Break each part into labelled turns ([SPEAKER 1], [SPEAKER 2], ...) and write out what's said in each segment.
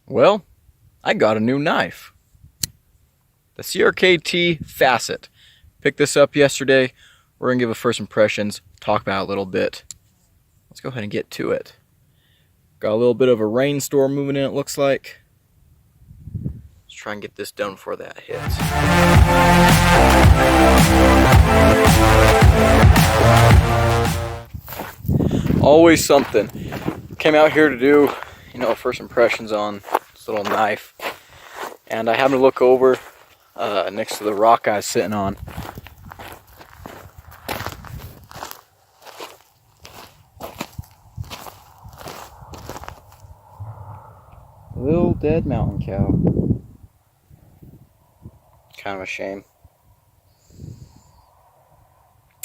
[SPEAKER 1] Well, I got a new knife. The CRKT Facet. Picked this up yesterday. We're going to give a first impressions, talk about it a little bit. Let's go ahead and get to it. Got a little bit of a rainstorm moving in, it looks like. Let's try and get this done before that hits. Always something. Came out here to do, first impressions on this little knife. And I happened to look over next to the rock I was sitting on. Little dead mountain cow. Kind of a shame.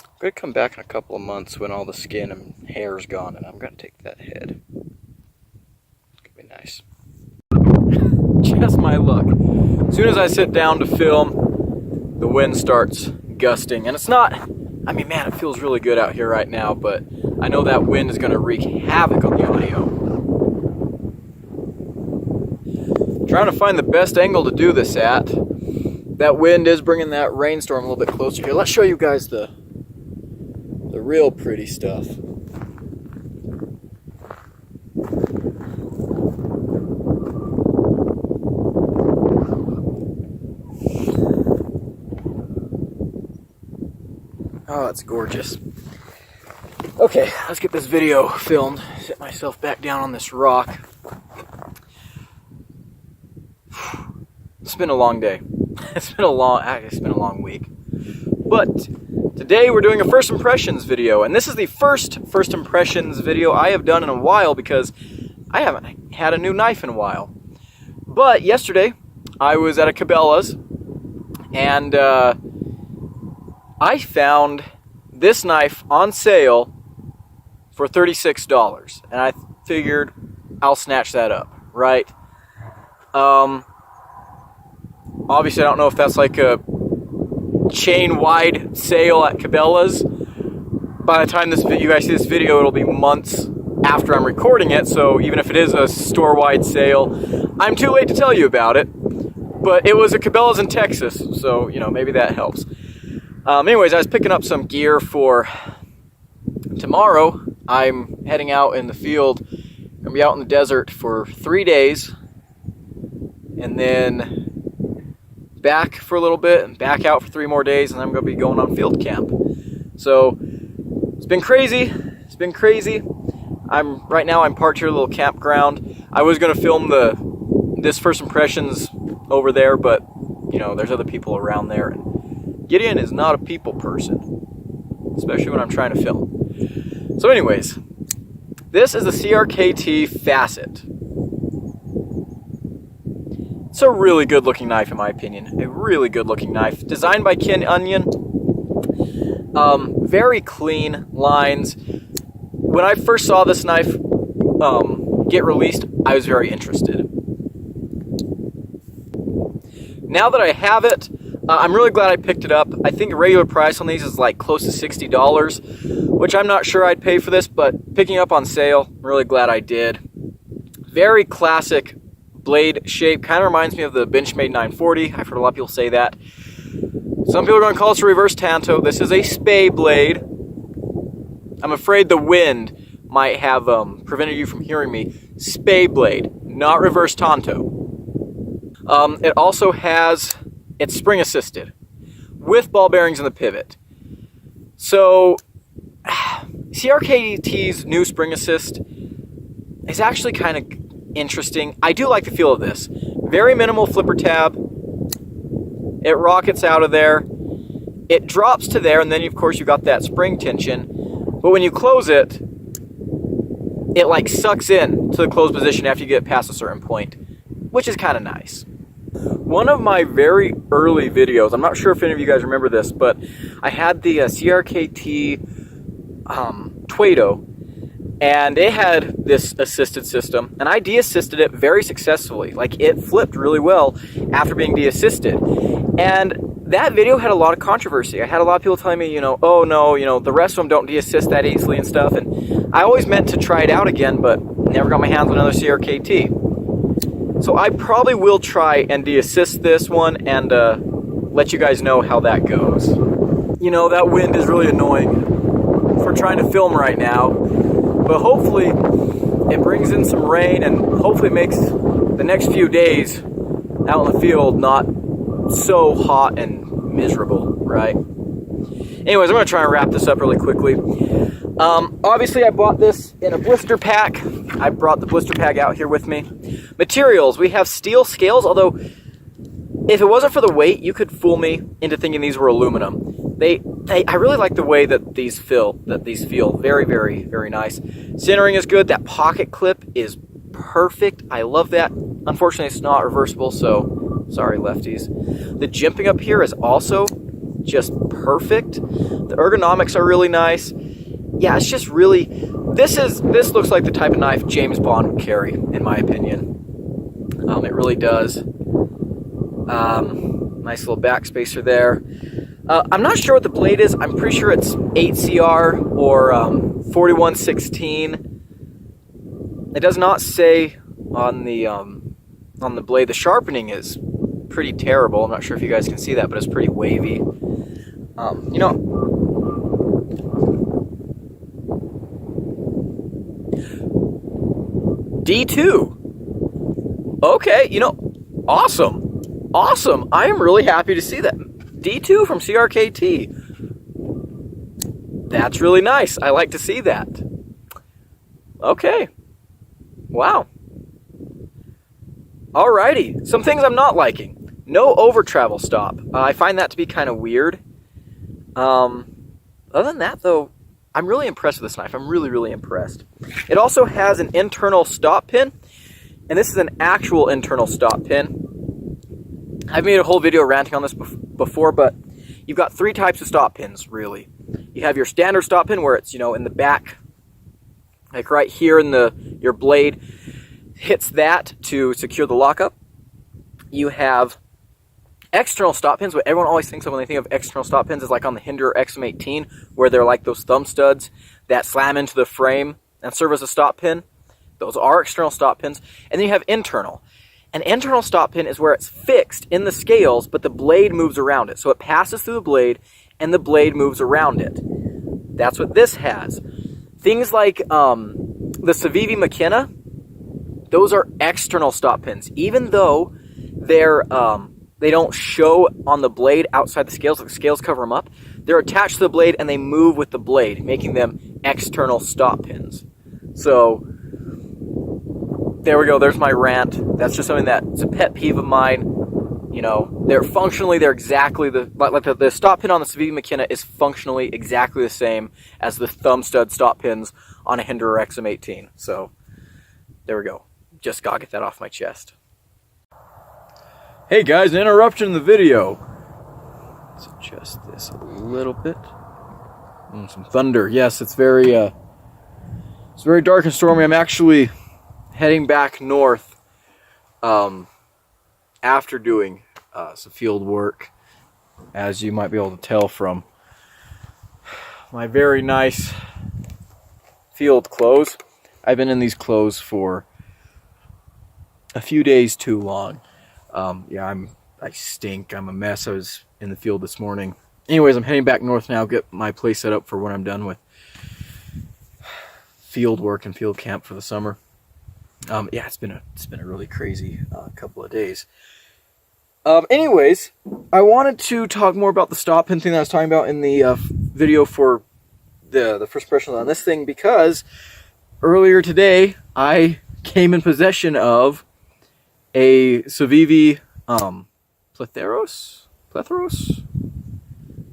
[SPEAKER 1] I'm going to come back in a couple of months when all the skin and hair is gone, and I'm going to take that head. It's going to be nice. Just my luck. As soon as I sit down to film, the wind starts gusting. And it's not, man, it feels really good out here right now, but I know that wind is going to wreak havoc on the audio. Trying to find the best angle to do this at. That wind is bringing that rainstorm a little bit closer here. Let's show you guys the real pretty stuff. Oh, it's gorgeous. Okay, let's get this video filmed. Sit myself back down on this rock. It's been a long day. It's been a long week. But today we're doing a first impressions video, and this is the first impressions video I have done in a while because I haven't had a new knife in a while. But yesterday I was at a Cabela's and I found this knife on sale for $36, and I figured I'll snatch that up, right? Obviously, I don't know if that's like a chain-wide sale at Cabela's. By the time you guys see this video, it'll be months after I'm recording it, so even if it is a store-wide sale, I'm too late to tell you about it. But it was a Cabela's in Texas, so, maybe that helps. Anyways, I was picking up some gear for tomorrow. I'm heading out in the field. I'm going to be out in the desert for 3 days, and then back for a little bit and back out for 3 more days, and I'm going to be going on field camp. So it's been crazy. Right now I'm parked here at a little campground. I was going to film this first impressions over there, but there's other people around there, and Gideon is not a people person, especially when I'm trying to film. So anyways, this is the CRKT Facet. It's a really good looking knife in my opinion. A really good looking knife. Designed by Ken Onion. Very clean lines. When I first saw this knife get released, I was very interested. Now that I have it, I'm really glad I picked it up. I think a regular price on these is like close to $60, which I'm not sure I'd pay for this, but picking up on sale, I'm really glad I did. Very classic blade shape. Kind of reminds me of the Benchmade 940. I've heard a lot of people say that. Some people are going to call this a reverse tanto. This is a spay blade. I'm afraid the wind might have prevented you from hearing me. Spay blade, not reverse tanto. It also has, it's spring assisted with ball bearings in the pivot. So CRKT's new spring assist is actually kind of interesting. I do like the feel of this. Very minimal flipper tab. It rockets out of there. It drops to there, and then of course you got that spring tension. But when you close it, it like sucks in to the closed position after you get past a certain point, which is kind of nice. One of my very early videos, I'm not sure if any of you guys remember this, but I had the CRKT Tuedo, and it had this assisted system, and I de-assisted it very successfully. Like, it flipped really well after being de-assisted. And that video had a lot of controversy. I had a lot of people telling me, oh no, the rest of them don't de-assist that easily and stuff. And I always meant to try it out again, but never got my hands on another CRKT. So I probably will try and de-assist this one and let you guys know how that goes. You know, that wind is really annoying for trying to film right now, but hopefully it brings in some rain and hopefully makes the next few days out in the field not so hot and miserable, right? Anyways, I'm going to try and wrap this up really quickly. Obviously, I bought this in a blister pack. I brought the blister pack out here with me. Materials, we have steel scales, although if it wasn't for the weight, you could fool me into thinking these were aluminum. I really like the way that these feel. Very, very, very nice. Centering is good. That pocket clip is perfect. I love that. Unfortunately, it's not reversible, so sorry, lefties. The jimping up here is also just perfect. The ergonomics are really nice. Yeah, it's just really, this looks like the type of knife James Bond would carry, in my opinion. It really does. Nice little backspacer there. I'm not sure what the blade is. I'm pretty sure it's 8CR or 4116. It does not say on the blade. The sharpening is pretty terrible. I'm not sure if you guys can see that, but it's pretty wavy. You know, D2. Okay, you know, awesome. Awesome. I am really happy to see that. D2 from CRKT. That's really nice. I like to see that. Okay. Wow. Alrighty. Some things I'm not liking. No over travel stop. I find that to be kind of weird. Other than that, though, I'm really impressed with this knife. I'm really, really impressed. It also has an internal stop pin. And this is an actual internal stop pin. I've made a whole video ranting on this before, but you've got three types of stop pins, really. You have your standard stop pin where it's, you know, in the back, like right here in your blade hits that to secure the lockup. You have external stop pins. What everyone always thinks of when they think of external stop pins is like on the Hinder XM18, where they're like those thumb studs that slam into the frame and serve as a stop pin. Those are external stop pins. And then you have internal. An internal stop pin is where it's fixed in the scales, but the blade moves around it. So it passes through the blade, and the blade moves around it. That's what this has. Things like the Civivi McKenna, those are external stop pins. Even though they don't show on the blade outside the scales, like the scales cover them up, they're attached to the blade, and they move with the blade, making them external stop pins. So there we go. There's my rant. That's just something that's a pet peeve of mine. You know, they're exactly the stop pin on the Civivi McKenna is functionally exactly the same as the thumb stud stop pins on a Hinder XM18. So there we go. Just gotta get that off my chest. Hey guys, an interruption in the video. Let's adjust this a little bit. Some thunder. Yes, it's very dark and stormy. I'm actually heading back north after doing some field work, as you might be able to tell from my very nice field clothes. I've been in these clothes for a few days too long. Yeah, I stink. I'm a mess. I was in the field this morning. Anyways, I'm heading back north now, get my place set up for when I'm done with field work and field camp for the summer. Yeah, it's been a really crazy couple of days. Anyways, I wanted to talk more about the stop pin thing that I was talking about in the video for the first impression on this thing, because earlier today I came in possession of a Civivi Plethros?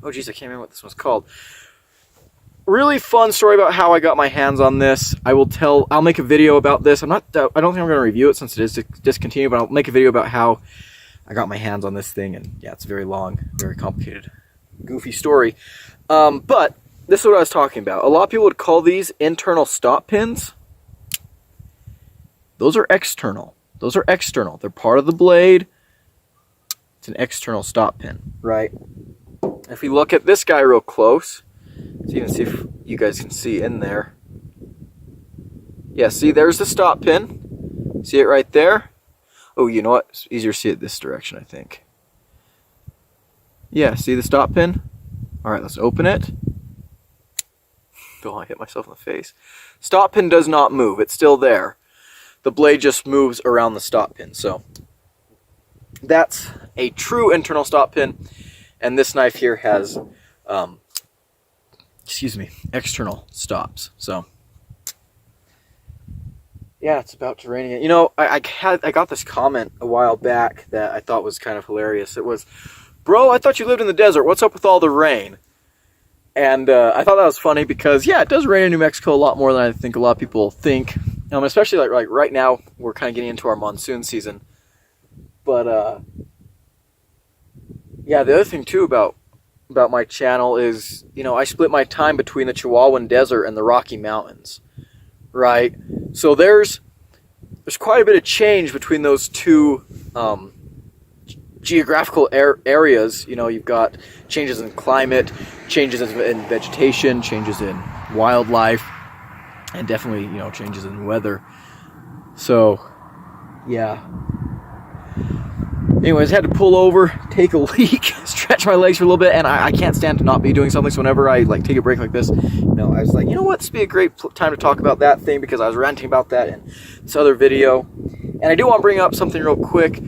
[SPEAKER 1] Oh geez, I can't remember what this one's called. Really fun story about how I got my hands on this. I'll make a video about this. I don't think I'm going to review it since it is discontinued, but I'll make a video about how I got my hands on this thing. And yeah, it's a very long, very complicated, goofy story. But this is what I was talking about. A lot of people would call these internal stop pins. Those are external. They're part of the blade. It's an external stop pin, right? If we look at this guy real close, so you can see if you guys can see in there. Yeah, see, there's the stop pin. See it right there? Oh, you know what? It's easier to see it this direction, I think. Yeah, see the stop pin? All right, let's open it. Oh, I hit myself in the face. Stop pin does not move. It's still there. The blade just moves around the stop pin. So that's a true internal stop pin. And this knife here has, external stops. So yeah, it's about to rain again. You know, I got this comment a while back that I thought was kind of hilarious. It was, bro, I thought you lived in the desert. What's up with all the rain? And I thought that was funny because, yeah, it does rain in New Mexico a lot more than I think a lot of people think. Especially like right now, we're kind of getting into our monsoon season. But yeah, the other thing too about my channel is, you know, I split my time between the Chihuahuan Desert and the Rocky Mountains, right? So there's quite a bit of change between those two geographical areas. You know, you've got changes in climate, changes in vegetation, changes in wildlife, and definitely, you know, changes in weather. So, yeah. Anyways, I had to pull over, take a leak, stretch my legs for a little bit, and I can't stand to not be doing something. So whenever I like take a break like this, you know, I was like, you know what, this would be a great time to talk about that thing because I was ranting about that in this other video. And I do want to bring up something real quick.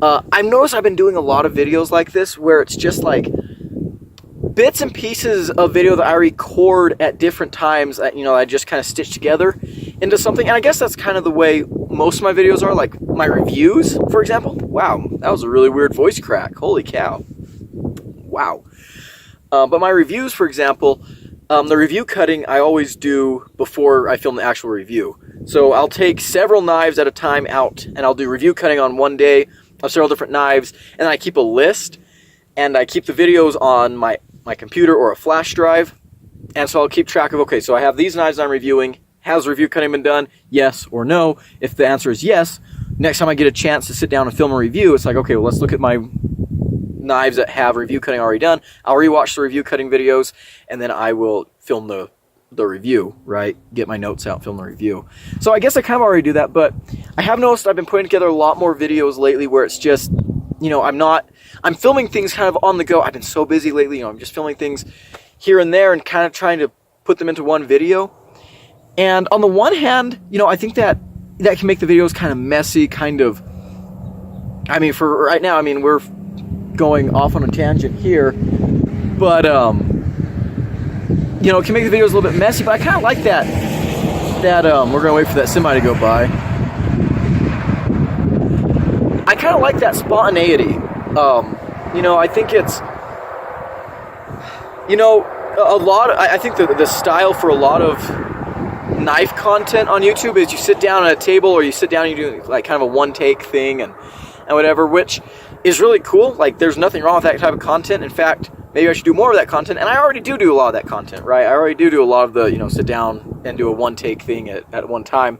[SPEAKER 1] I've noticed I've been doing a lot of videos like this where it's just like bits and pieces of video that I record at different times, you know, I just kind of stitch together into something. And I guess that's kind of the way most of my videos are, like my reviews, for example. Wow, that was a really weird voice crack. Holy cow. Wow. But my reviews, for example, the review cutting I always do before I film the actual review. So I'll take several knives at a time out, and I'll do review cutting on one day of several different knives, and then I keep a list, and I keep the videos on my computer or a flash drive, and so I'll keep track of, okay, so I have these knives I'm reviewing. Has review cutting been done? Yes or no? If the answer is yes, next time I get a chance to sit down and film a review, it's like, okay, well, let's look at my knives that have review cutting already done. I'll rewatch the review cutting videos, and then I will film the review, right? Get my notes out, film the review. So I guess I kind of already do that, but I have noticed I've been putting together a lot more videos lately where it's just, you know, I'm filming things kind of on the go. I've been so busy lately, you know, I'm just filming things here and there and kind of trying to put them into one video. And on the one hand, you know, I think that can make the videos kind of messy, kind of, I mean, for right now, I mean, we're going off on a tangent here, but, you know, it can make the videos a little bit messy, but I kind of like that, we're going to wait for that semi to go by. I kind of like that spontaneity. You know, I think it's, you know, I think the style for a lot of knife content on YouTube is you sit down at a table or you sit down and you do like kind of a one take thing and whatever, which is really cool. Like, there's nothing wrong with that type of content. In fact, maybe I should do more of that content, and I already do a lot of that content, right? I already do a lot of the, you know, sit down and do a one take thing at one time.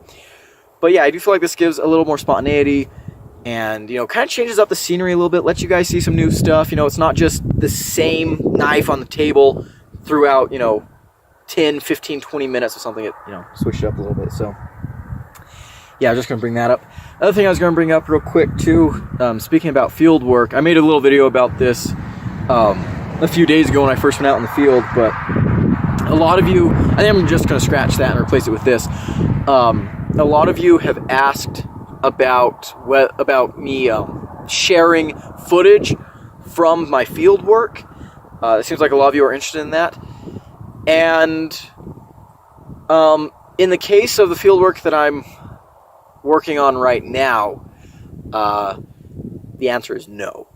[SPEAKER 1] But yeah, I do feel like this gives a little more spontaneity and, you know, kind of changes up the scenery a little bit, lets you guys see some new stuff. You know, it's not just the same knife on the table throughout, you know, 10, 15, 20 minutes or something. It, you know, switched it up a little bit. So yeah, I was just going to bring that up. Another thing I was going to bring up real quick too, speaking about field work, I made a little video about this a few days ago when I first went out in the field, but a lot of you, I think I'm just going to scratch that and replace it with this. A lot of you have asked about me sharing footage from my field work. It seems like a lot of you are interested in that. And in the case of the field work that I'm working on right now, the answer is no.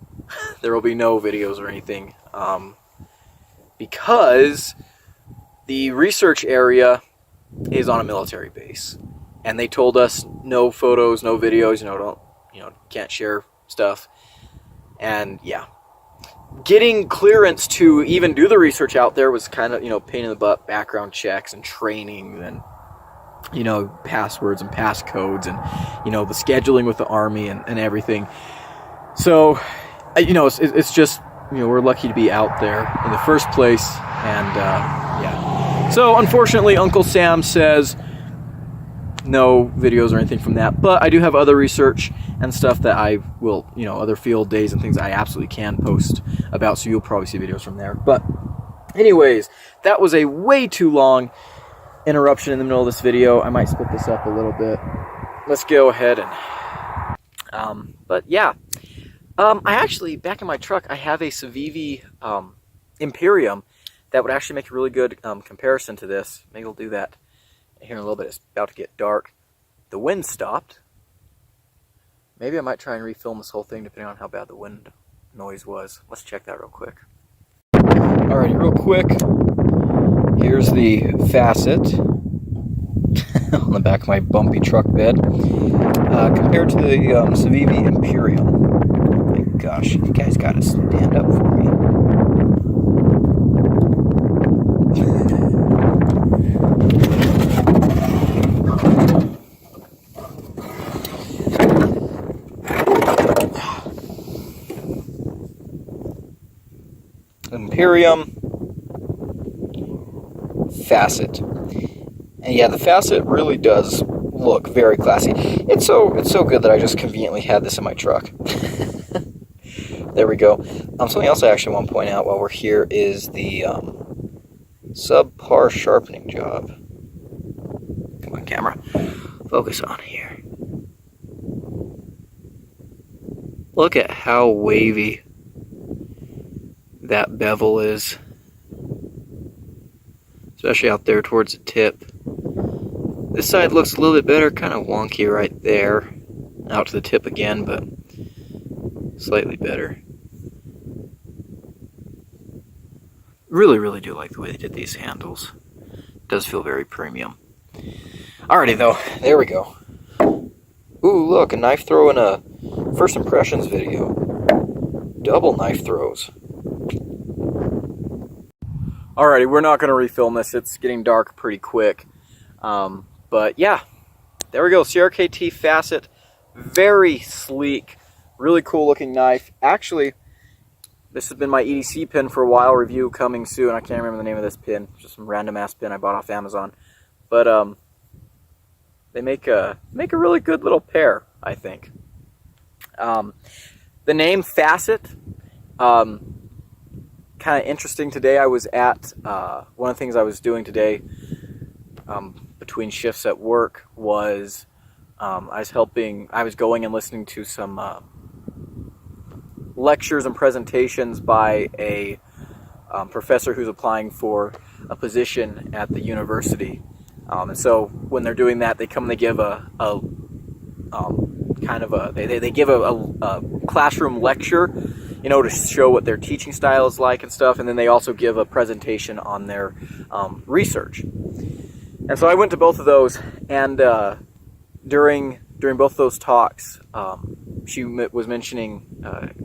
[SPEAKER 1] There will be no videos or anything, because the research area is on a military base, and they told us no photos, no videos, can't share stuff. And yeah, getting clearance to even do the research out there was kind of, pain in the butt, background checks and training and, passwords and passcodes and, the scheduling with the Army and everything. So, it's just, we're lucky to be out there in the first place. And, yeah. So, unfortunately, Uncle Sam says, no videos or anything from that, but I do have other research and stuff that I will, you know, other field days and things I absolutely can post about, so you'll probably see videos from there. But anyways, that was a way too long interruption in the middle of this video. I might split this up a little bit. Let's go ahead and but yeah, I actually, back in my truck, I have a Civivi Imperium that would actually make a really good comparison to this. Maybe we'll do that here in a little bit. It's about to get dark. The wind stopped. Maybe I might try and refilm this whole thing depending on how bad the wind noise was. Let's check that real quick. Alrighty, real quick. Here's the Facet on the back of my bumpy truck bed compared to the Civivi Imperium. My gosh, you guys gotta stand up for me. Imperium, Facet, and yeah, the Facet really does look very classy. It's so good that I just conveniently had this in my truck. There we go. Something else I actually want to point out while we're here is the subpar sharpening job. Come on, camera, focus on here. Look at how wavy that bevel is, especially out there towards the tip. This side looks a little bit better, kind of wonky right there, out to the tip again, but slightly better. Really do like the way they did these handles. It does feel very premium. Alrighty though, there we go. Ooh, look, a knife throw in a first impressions video. Double knife throws. Alrighty, we're not going to refilm this. It's getting dark pretty quick. But yeah, there we go. CRKT Facet. Very sleek. Really cool looking knife. Actually, this has been my EDC pin for a while. Review coming soon. I can't remember the name of this pin. Just some random ass pin I bought off Amazon. But they make a really good little pair, I think. The name Facet. Kind of interesting today. I was at one of the things I was doing today between shifts at work was I was going and listening to some lectures and presentations by a professor who's applying for a position at the university, and so when they're doing that, they come and they give they give a classroom lecture, you know, to show what their teaching style is like and stuff, and then they also give a presentation on their research. And so I went to both of those, and during both of those talks, she was mentioning,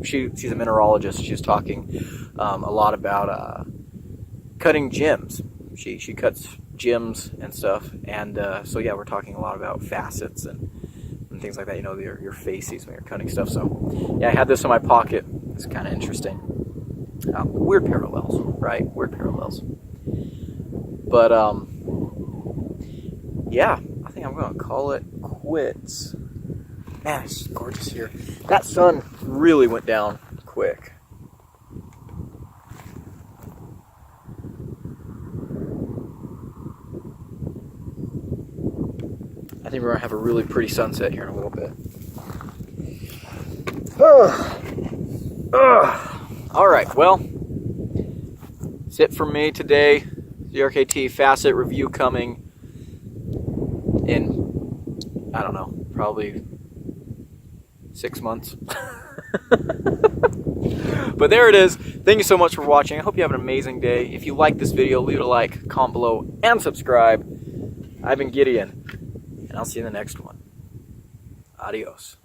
[SPEAKER 1] she's a mineralogist. She was talking a lot about cutting gems. She cuts gems and stuff, and so yeah, we're talking a lot about facets and things like that, you know, your faces when you're cutting stuff. So yeah, I had this in my pocket. It's kind of interesting. Weird parallels, right? Weird parallels. But yeah, I think I'm gonna call it quits. Man, it's gorgeous here. That sun really went down quick. I think we're gonna have a really pretty sunset here in a little bit. All right, well, that's it for me today. CRKT Facet review coming in, I don't know, probably 6 months. But there it is. Thank you so much for watching. I hope you have an amazing day. If you like this video, leave it a like, comment below, and subscribe. I've been Gideon, and I'll see you in the next one. Adios.